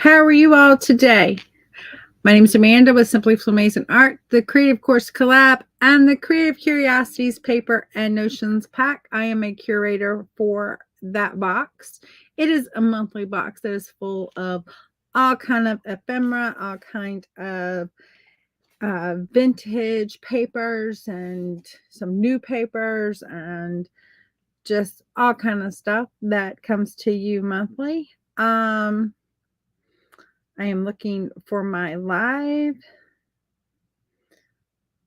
How are you all today? My name is Amanda with Simply Flamazing Art, the Creative Course Collab, and the Creative Curiosities Paper and Notions Pack. I am a curator for that box. It is a monthly box that is full of all kind of ephemera, all kind of vintage papers and some new papers and just all kind of stuff that comes to you monthly. I am looking for my live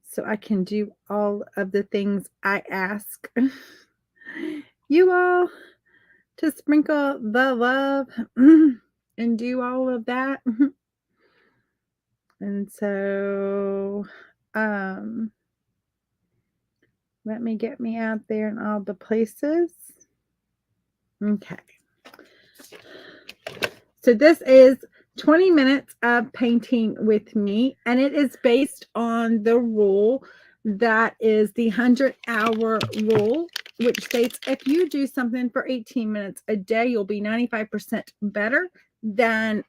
so I can do all of the things I ask you all to sprinkle the love and do all of that. And so, let me get me out there in all the places. Okay. So this is 20 minutes of painting with me, and it is based on the rule that is the 100-hour rule, which states if you do something for 18 minutes a day, you'll be 95% better than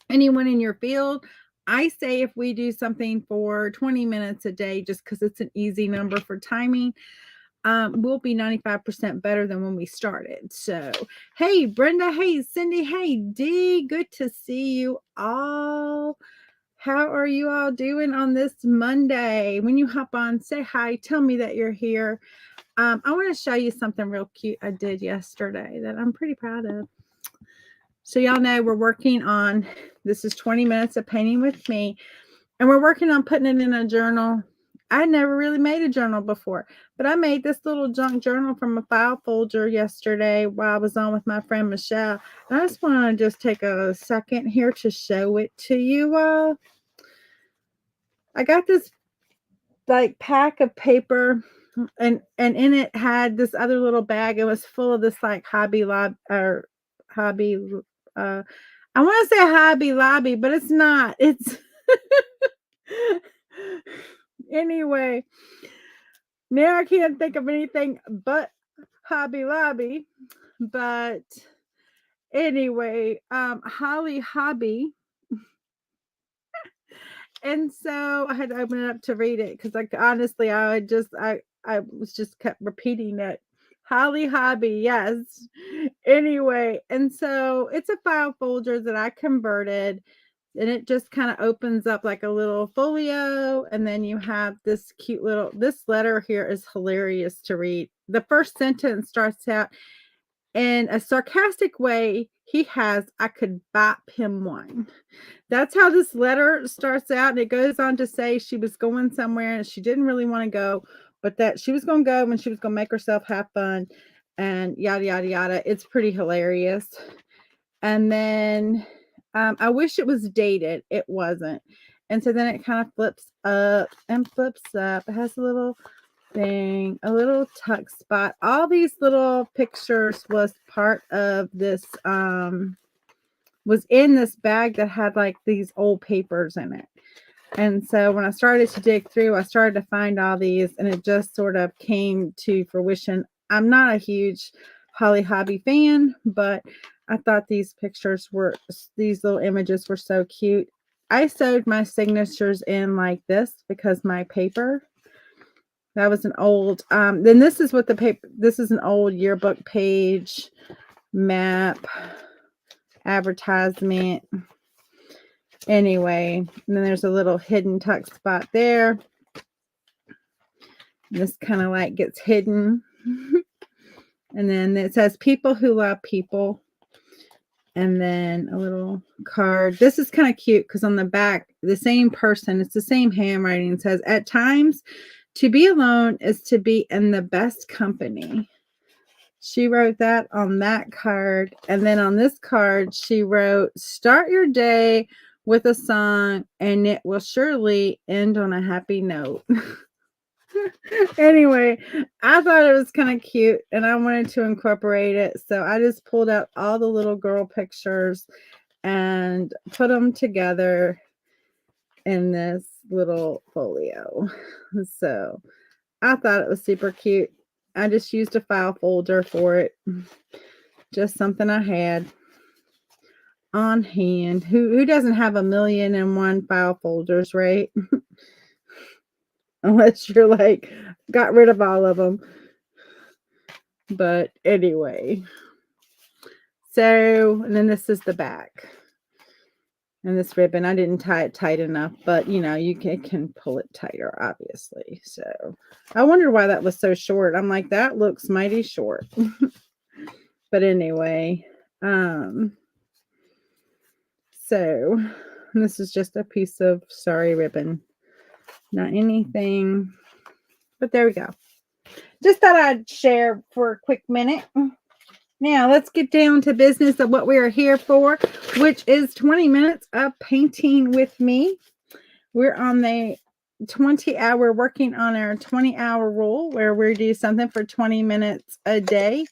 anyone in your field. I say if we do something for 20 minutes a day, just because it's an easy number for timing, we'll be 95% better than when we started. So, hey, Brenda, hey, Cindy, hey, Dee, good to see you all. How are you all doing on this Monday? When you hop on, say hi, tell me that you're here. I want to show you something real cute I did yesterday that I'm pretty proud of. So y'all know we're working on, this is 20 minutes of painting with me, and we're working on putting it in a journal. I never really made a journal before, but I made this little junk journal from a file folder yesterday while I was on with my friend Michelle. And I just want to just take a second here to show it to you all. I got this like pack of paper, and in it had this other little bag. It was full of this like Hobby Lobby or Hobby. I want to say Hobby Lobby, but it's not. It's anyway. Now I can't think of anything but Hobby Lobby. But anyway, Holly Hobby. And so I had to open it up to read it because, like, honestly, I was just kept repeating it. Holly Hobby, yes. Anyway, and so it's a file folder that I converted, and it just kind of opens up like a little folio, and then you have this cute little, this letter here is hilarious to read. The first sentence starts out in a sarcastic way. He has, I could bop him one. That's how this letter starts out, and it goes on to say she was going somewhere and she didn't really want to go, but that she was going to go and she was going to make herself have fun and yada yada yada. It's pretty hilarious. And then I wish it was dated. It wasn't. And so then it kind of flips up and flips up. It has a little thing, a little tuck spot. All these little pictures was part of this, was in this bag that had like these old papers in it. And so when I started to dig through, I started to find all these, and it just sort of came to fruition. I'm not a huge Holly Hobby fan, but I thought these little images were so cute. I sewed my signatures in like this because my paper, that was an old, then this is what the paper, this is an old yearbook page, map, advertisement. Anyway, and then there's a little hidden tuck spot there. This kind of like gets hidden. And then it says people who love people. And then a little card. This is kind of cute because on the back, the same person, it's the same handwriting. It says, at times, to be alone is to be in the best company. She wrote that on that card. And then on this card, she wrote, start your day with a song and it will surely end on a happy note. Anyway, I thought it was kind of cute and I wanted to incorporate it. So I just pulled out all the little girl pictures and put them together in this little folio. So I thought it was super cute. I just used a file folder for it. Just something I had on hand. Who doesn't have 1,000,001 file folders, right? Unless you're like, got rid of all of them. But anyway. So, and then this is the back. And this ribbon, I didn't tie it tight enough, but you know, you can pull it tighter, obviously. So I wondered why that was so short. I'm like, that looks mighty short. But anyway, so this is just a piece of sorry ribbon. Not anything, but there we go. Just thought I'd share for a quick minute. Now, let's get down to business of what we are here for, which is 20 minutes of painting with me. We're on the 20-hour, working on our 20-hour rule, where we do something for 20 minutes a day.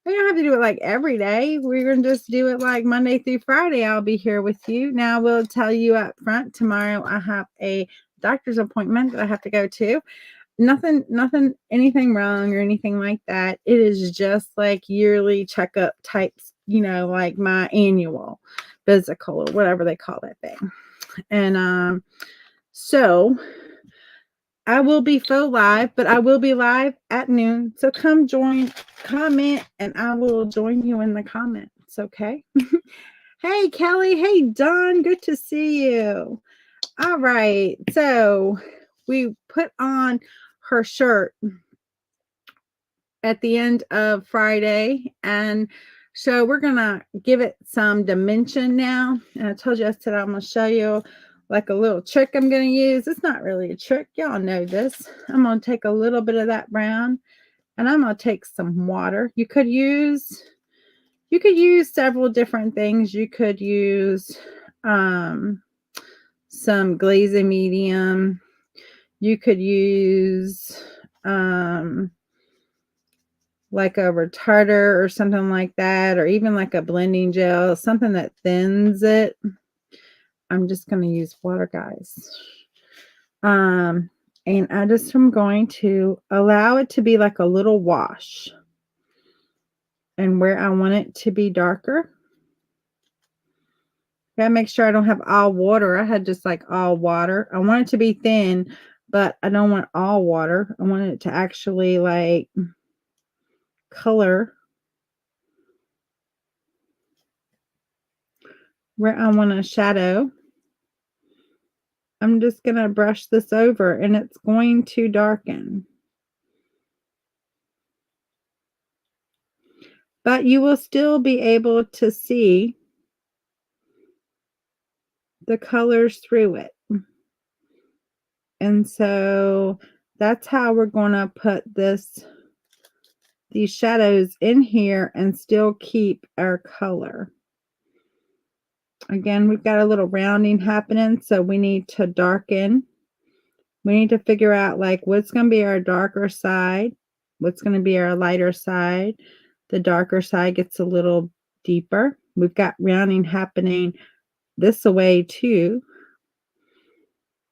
We don't have to do it like every day. We're going to just do it like Monday through Friday. I'll be here with you. Now, I will tell you up front, tomorrow I have a doctor's appointment that I have to go to. Nothing, anything wrong or anything like that. It is just like yearly checkup types, you know, like my annual physical or whatever they call that thing. And so I will be faux live, but I will be live at noon. So come join, comment, and I will join you in the comments. Okay. Hey, Kelly. Hey, Don. Good to see you. All right. So we put on her shirt at the end of Friday, and so we're gonna give it some dimension now. And I told you, I said I'm gonna show you like a little trick I'm gonna use. It's not really a trick, y'all know this. I'm gonna take a little bit of that brown, and I'm gonna take some water. You could use several different things. You could use some glazing medium. You could use like a retarder or something like that, or even like a blending gel, something that thins it. I'm just going to use water, guys. And I just am going to allow it to be like a little wash. And where I want it to be darker, gotta make sure I don't have all water. I had just like all water. I want it to be thin, but I don't want all water. I want it to actually like color where I want a shadow. I'm just going to brush this over, and it's going to darken. But you will still be able to see the colors through it. And so that's how we're going to put these shadows in here and still keep our color. Again, we've got a little rounding happening, so we need to darken. We need to figure out like what's going to be our darker side, what's going to be our lighter side. The darker side gets a little deeper. We've got rounding happening this way too.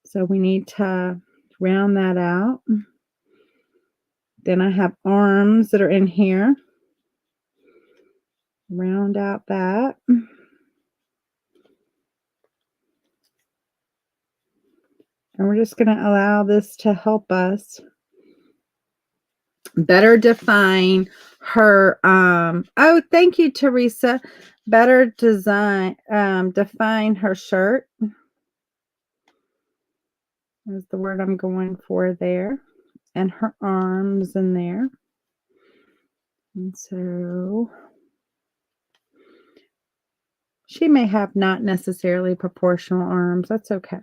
So we need to round that out. Then I have arms that are in here. Round out that. And we're just going to allow this to help us better define her. Oh, thank you, Teresa. Better define her shirt. Is the word I'm going for there. And her arms in there. And so she may have not necessarily proportional arms. That's okay.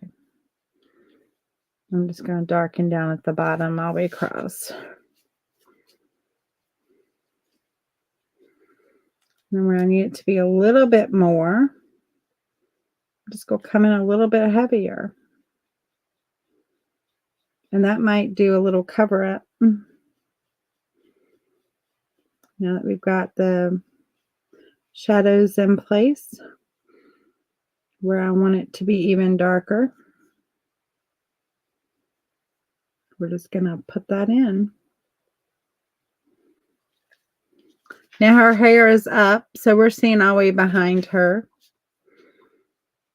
I'm just going to darken down at the bottom all the way across. And where I need it to be a little bit more, just go come in a little bit heavier. And that might do a little cover up. Now that we've got the shadows in place, where I want it to be even darker, we're just going to put that in. Now her hair is up, so we're seeing all the way behind her.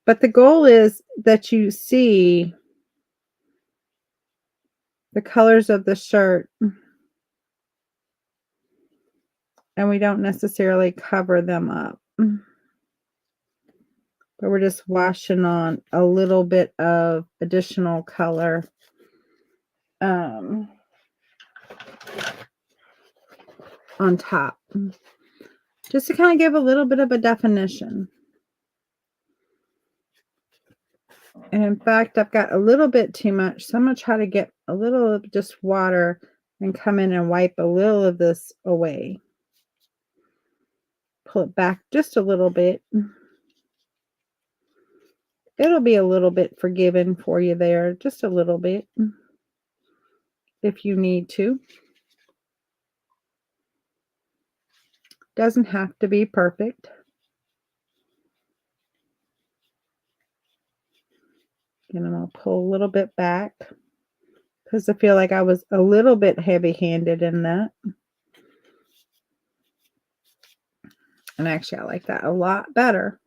But the goal is that you see the colors of the shirt and we don't necessarily cover them up. But we're just washing on a little bit of additional color. On top. Just to kind of give a little bit of a definition. And in fact, I've got a little bit too much, so I'm going to try to get a little of just water and come in and wipe a little of this away. Pull it back just a little bit. It'll be a little bit forgiven for you there, just a little bit, if you need to. Doesn't have to be perfect. And I'm going to pull a little bit back because I feel like I was a little bit heavy-handed in that. And actually, I like that a lot better.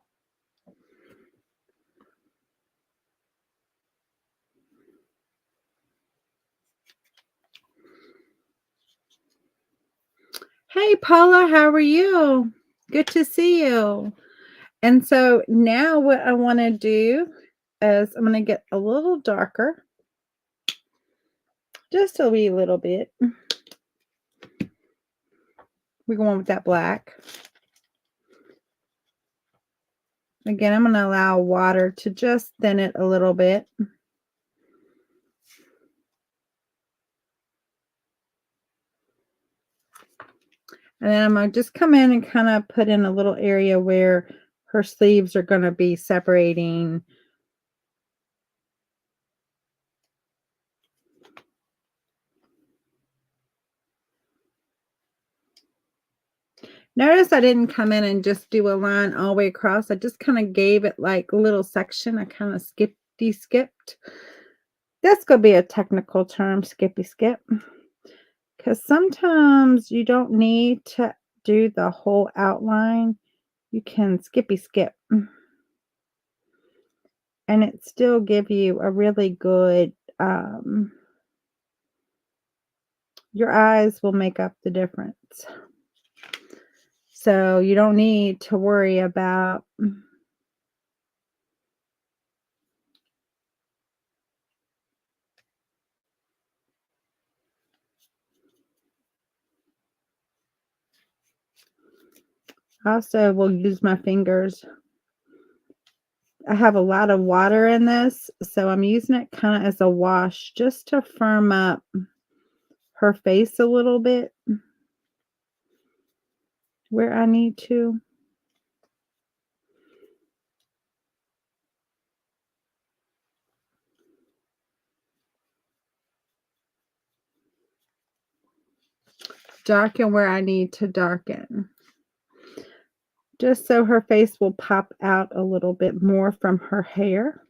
Hey, Paula, how are you? Good to see you. And so now what I want to do is I'm going to get a little darker. Just a wee little bit. We're going with that black. Again, I'm going to allow water to just thin it a little bit. And then I'm going to just come in and kind of put in a little area where her sleeves are going to be separating. Notice I didn't come in and just do a line all the way across. I just kind of gave it like a little section. I kind of skipped. That's going to be a technical term, skippy skip. Because sometimes you don't need to do the whole outline. You can skippy skip. And it still give you a really good, your eyes will make up the difference. So you don't need to worry about also will use my fingers. I have a lot of water in this, so I'm using it kind of as a wash just to firm up her face a little bit where I need to. Darken where I need to darken. Just so her face will pop out a little bit more from her hair.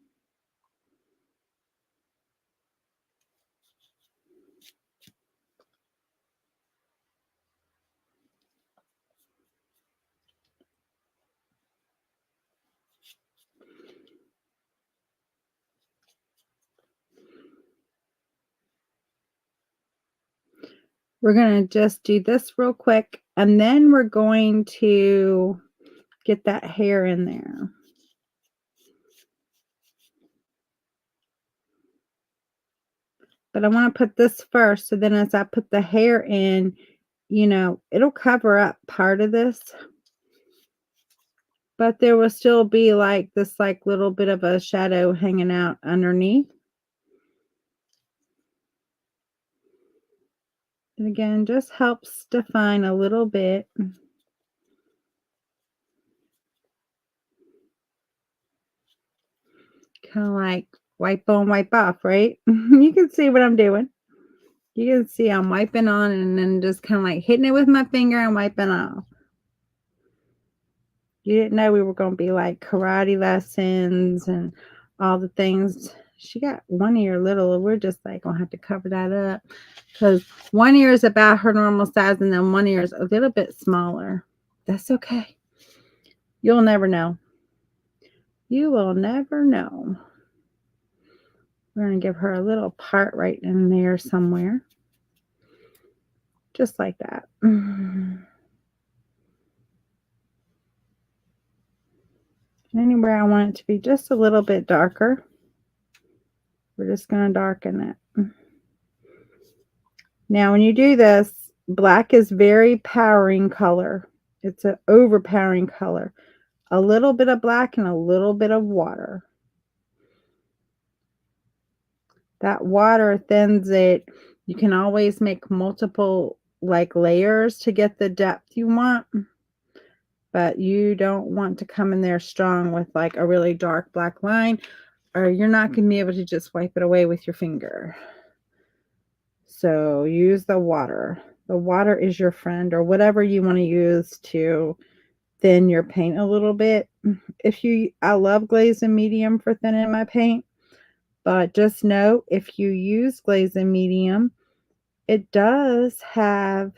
We're going to just do this real quick, and then we're going to get that hair in there. But I want to put this first, so then as I put the hair in, you know, it'll cover up part of this. But there will still be like this like little bit of a shadow hanging out underneath. And again, just helps define a little bit. Kind of like wipe on, wipe off, right? You can see what I'm doing. You can see I'm wiping on and then just kind of like hitting it with my finger and wiping off. You didn't know we were going to be like karate lessons and all the things. She got one ear little. We're just like going to have to cover that up because one ear is about her normal size and then one ear is a little bit smaller. That's okay. You'll never know. You will never know. We're going to give her a little part right in there somewhere. Just like that. Anywhere I want it to be just a little bit darker, we're just going to darken it. Now, when you do this, black is very powering color. It's an overpowering color. A little bit of black and a little bit of water. That water thins it. You can always make multiple like layers to get the depth you want, but you don't want to come in there strong with like a really dark black line, or you're not going to be able to just wipe it away with your finger. So use the water. The water is your friend, or whatever you want to use to thin your paint a little bit. I love glaze and medium for thinning my paint, but just know if you use glaze and medium, it does have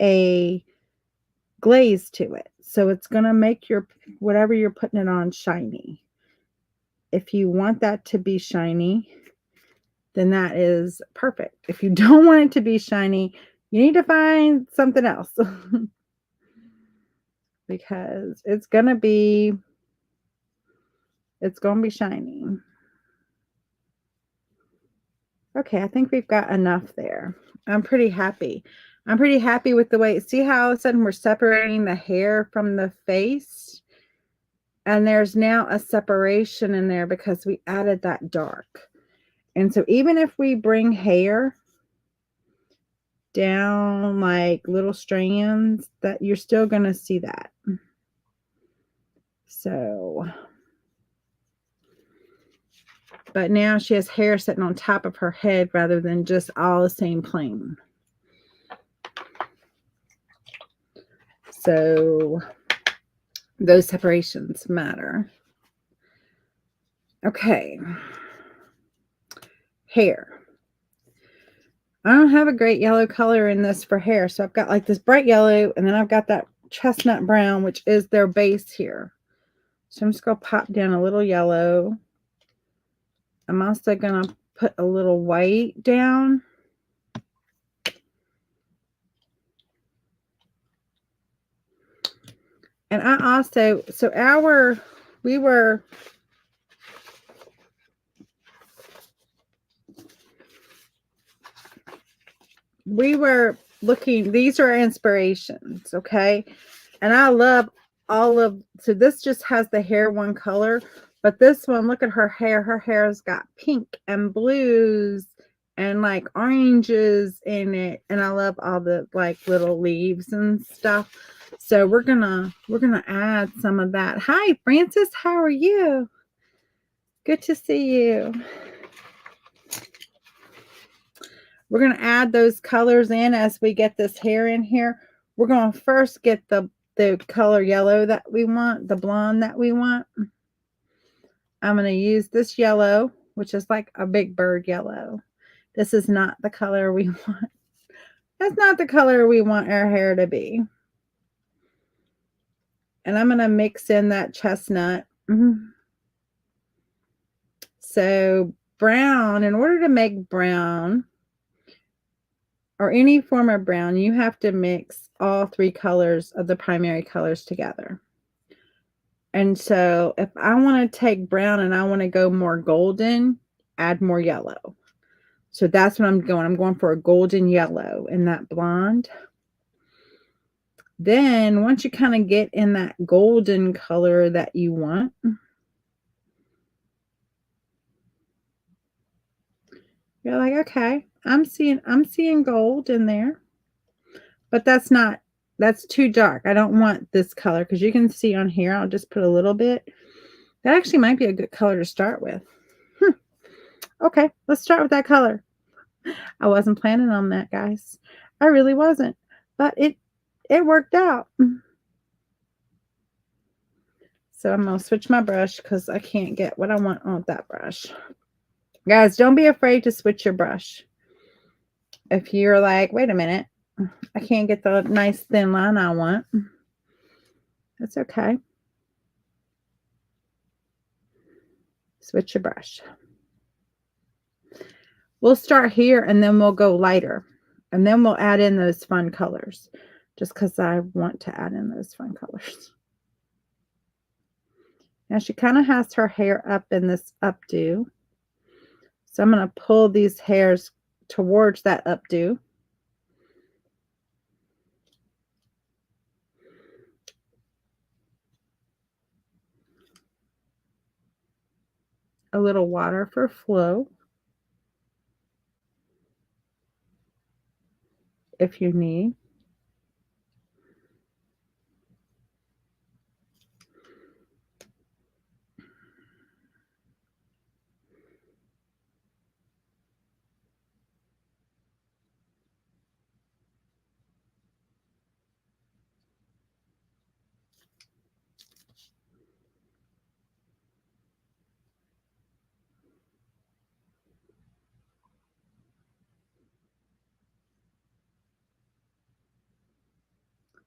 a glaze to it. So it's going to make your whatever you're putting it on shiny. If you want that to be shiny, then that is perfect. If you don't want it to be shiny, you need to find something else. Because it's going to be shiny. Okay, I think we've got enough there. I'm pretty happy. I'm pretty happy with the way, see how all of a sudden we're separating the hair from the face? And there's now a separation in there because we added that dark. And so even if we bring hair down like little strands, that you're still going to see that. So, but now she has hair sitting on top of her head rather than just all the same plane. So those separations matter. Okay. Hair. I don't have a great yellow color in this for hair. So I've got like this bright yellow, and then I've got that chestnut brown, which is their base here. So I'm just going to pop down a little yellow. I'm also going to put a little white down. And I also, so we were looking, these are inspirations, okay? And I love so this just has the hair one color, but this one, look at her hair. Her hair's got pink and blues and like oranges in it. And I love all the like little leaves and stuff. So we're gonna add some of that. Hi, Francis, how are you? Good to see you. We're going to add those colors in as we get this hair in here. We're going to first get the color yellow that we want, the blonde that we want. I'm going to use this yellow, which is like a big bird yellow. This is not the color we want. That's not the color we want our hair to be. And I'm going to mix in that chestnut. So brown, in order to make brown, or any form of brown, you have to mix all three colors of the primary colors together. And so if I want to take brown and I want to go more golden, add more yellow. So that's what I'm going. I'm going for a golden yellow in that blonde. Then once you kind of get in that golden color that you want, you're like, okay, I'm seeing gold in there. But that's too dark. I don't want this color, because you can see on here, I'll just put a little bit. That actually might be a good color to start with. Okay, let's start with that color. I wasn't planning on that, guys. I really wasn't. But it worked out. So I'm going to switch my brush because I can't get what I want on that brush. Guys, don't be afraid to switch your brush. If you're like, wait a minute, I can't get the nice thin line I want, that's okay. Switch your brush. We'll start here and then we'll go lighter. And then we'll add in those fun colors. Just because I want to add in those fun colors. Now she kind of has her hair up in this updo. So I'm going to pull these hairs towards that updo. A little water for flow, if you need.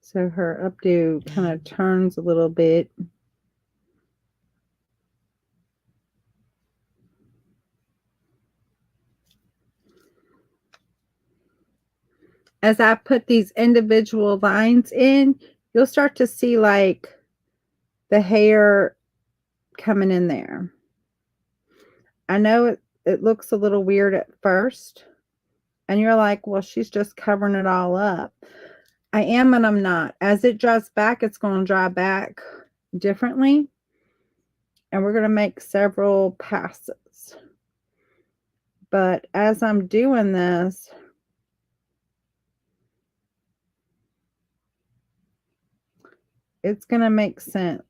So her updo kind of turns a little bit. As I put these individual lines in, you'll start to see like the hair coming in there. I know it looks a little weird at first, and you're like, well, she's just covering it all up. I am and I'm not. As it dries back, it's going to dry back differently, and we're going to make several passes. But as I'm doing this, it's going to make sense.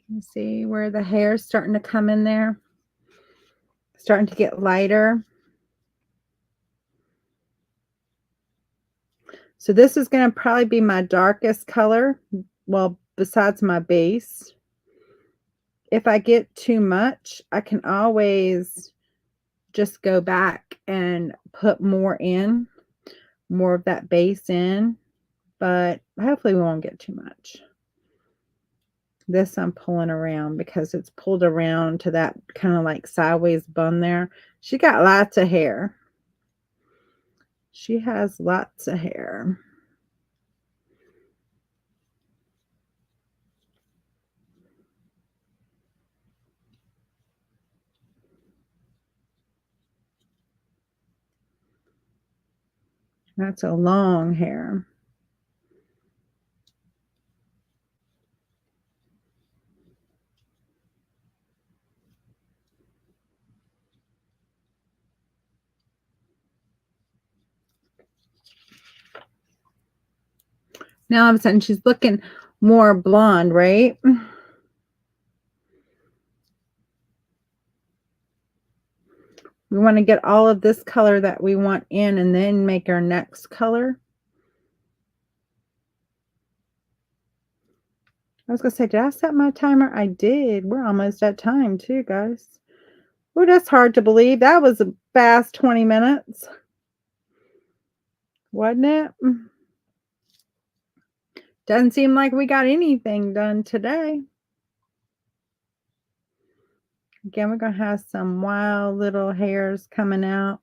You see where the hair is starting to come in there? Starting to get lighter. So this is going to probably be my darkest color, well, besides my base. If I get too much, I can always just go back and put more in, more of that base in, but hopefully we won't get too much. This I'm pulling around because it's pulled around to that kind of like sideways bun there. She got lots of hair. She has lots of hair. That's a long hair. Now all of a sudden she's looking more blonde, right? We want to get all of this color that we want in and then make our next color. I was going to say, did I set my timer? I did. We're almost at time too, guys. Oh, that's hard to believe. That was a fast 20 minutes. Wasn't it? Doesn't seem like we got anything done today. Again, we're going to have some wild little hairs coming out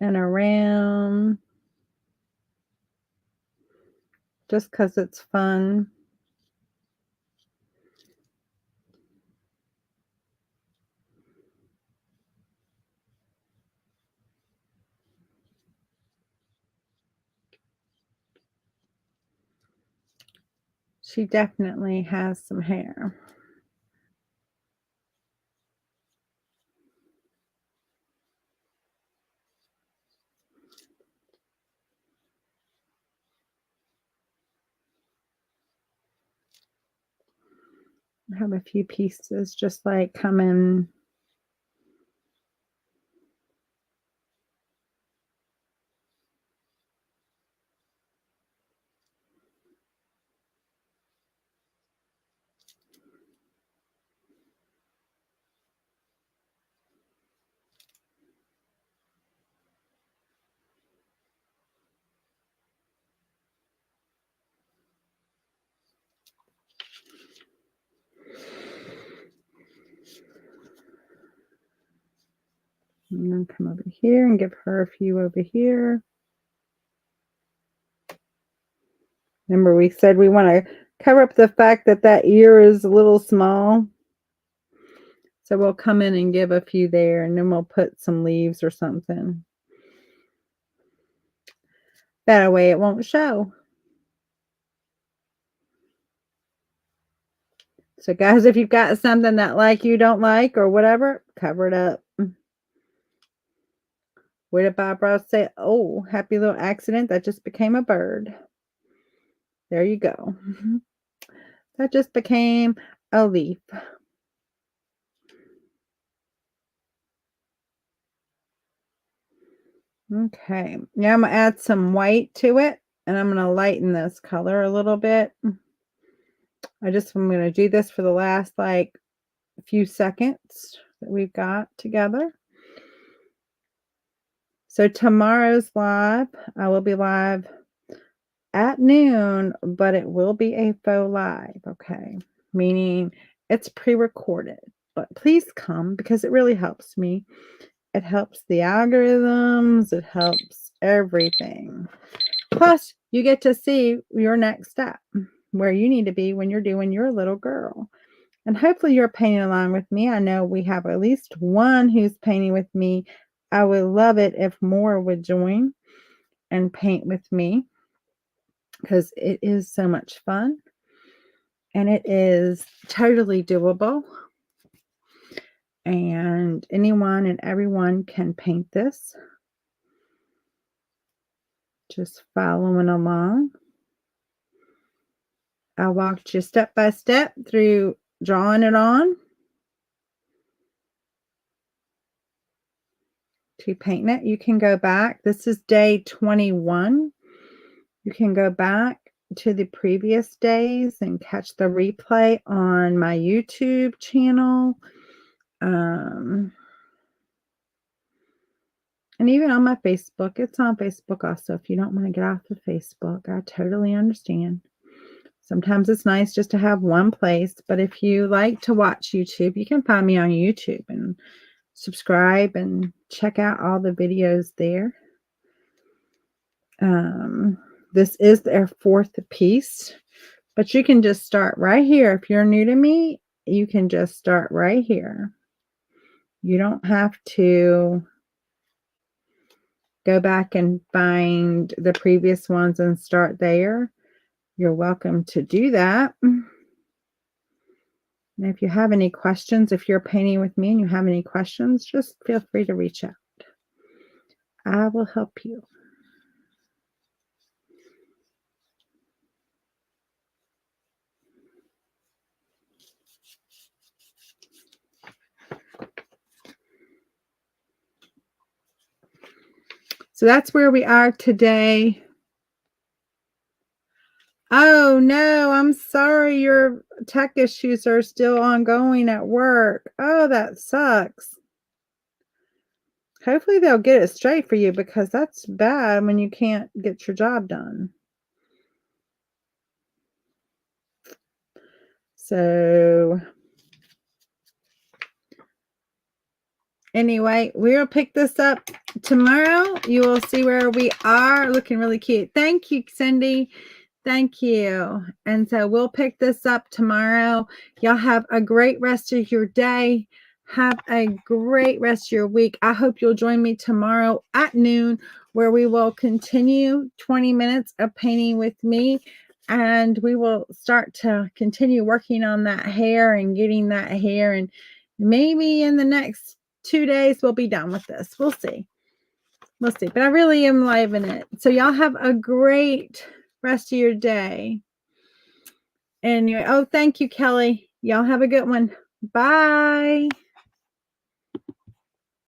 and around. Just because it's fun. She definitely has some hair. I have a few pieces just like coming. And then come over here and give her a few over here. Remember, we said we want to cover up the fact that that ear is a little small. So we'll come in and give a few there, and then we'll put some leaves or something. That way it won't show. So guys, if you've got something that like you don't like or whatever, cover it up. What did Bob Ross say? Oh, happy little accident. That just became a bird. There you go. That just became a leaf. Okay. Now I'm going to add some white to it, and I'm going to lighten this color a little bit. I'm going to do this for the last like few seconds that we've got together. So tomorrow's live, I will be live at noon, but it will be a faux live, okay? Meaning it's pre-recorded, but please come because it really helps me. It helps the algorithms, it helps everything. Plus, you get to see your next step, where you need to be when you're doing your little girl. And hopefully you're painting along with me. I know we have at least one who's painting with me. I would love it if more would join and paint with me, because it is so much fun and it is totally doable. And anyone and everyone can paint this. Just following along. I walked you step by step through drawing it on to painting it. You can go back. This is day 21. You can go back to the previous days and catch the replay on my YouTube channel. And even on my Facebook. It's on Facebook also. If you don't want to get off of Facebook, I totally understand. Sometimes it's nice just to have one place. But if you like to watch YouTube, you can find me on YouTube and subscribe and check out all the videos there. This is their fourth piece, but you can just start right here. If you're new to me, you can just start right here. You don't have to go back and find the previous ones and start there. You're welcome to do that. And if you have any questions, if you're painting with me and you have any questions, just feel free to reach out. I will help you. So that's where we are today. Oh no, I'm sorry your tech issues are still ongoing at work. Oh, that sucks. Hopefully they'll get it straight for you, because that's bad when you can't get your job done. So anyway, we'll pick this up tomorrow. You will see where we are. Looking really cute. Thank you, Cindy. Thank you. And so we'll pick this up tomorrow. Y'all have a great rest of your day. Have a great rest of your week. I hope you'll join me tomorrow at noon, where we will continue 20 minutes of painting with me. And we will start to continue working on that hair and getting that hair. And maybe in the next 2 days, we'll be done with this. We'll see. We'll see. But I really am loving it. So y'all have a great rest of your day. Anyway, oh, thank you, Kelly. Y'all have a good one. Bye.